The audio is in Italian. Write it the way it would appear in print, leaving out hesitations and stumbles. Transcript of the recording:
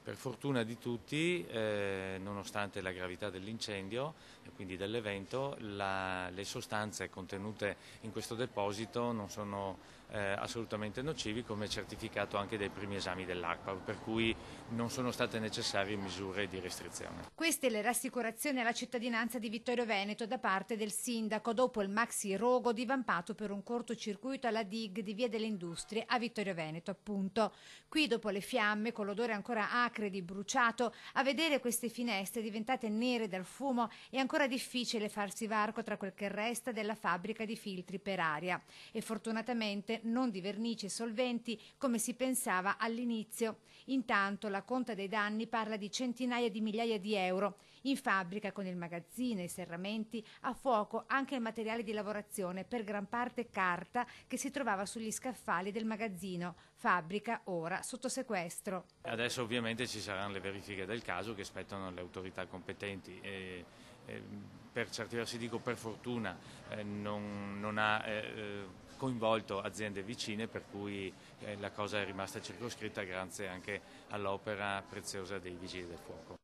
Per fortuna di tutti, nonostante la gravità dell'incendio e quindi dell'evento, le sostanze contenute in questo deposito non sono assolutamente nocivi, come certificato anche dai primi esami dell'ARPA, per cui non sono state necessarie misure di restrizione. Queste le rassicurazioni alla cittadinanza di Vittorio Veneto da parte del sindaco dopo il maxi rogo divampato per un cortocircuito alla DIG di Via delle Industrie a Vittorio Veneto, appunto. Qui, dopo le fiamme, con l'odore ancora acre di bruciato, a vedere queste finestre diventate nere dal fumo è ancora difficile farsi varco tra quel che resta della fabbrica di filtri per aria. E fortunatamente non di vernici e solventi come si pensava all'inizio. Intanto la conta dei danni parla di centinaia di migliaia di euro. In fabbrica, con il magazzino e i serramenti, a fuoco anche il materiale di lavorazione, per gran parte carta, che si trovava sugli scaffali del magazzino. Fabbrica ora sotto sequestro. Adesso ovviamente ci saranno le verifiche del caso che spettano alle autorità competenti. Per certi versi dico per fortuna non ha coinvolto aziende vicine, per cui la cosa è rimasta circoscritta grazie anche all'opera preziosa dei vigili del fuoco.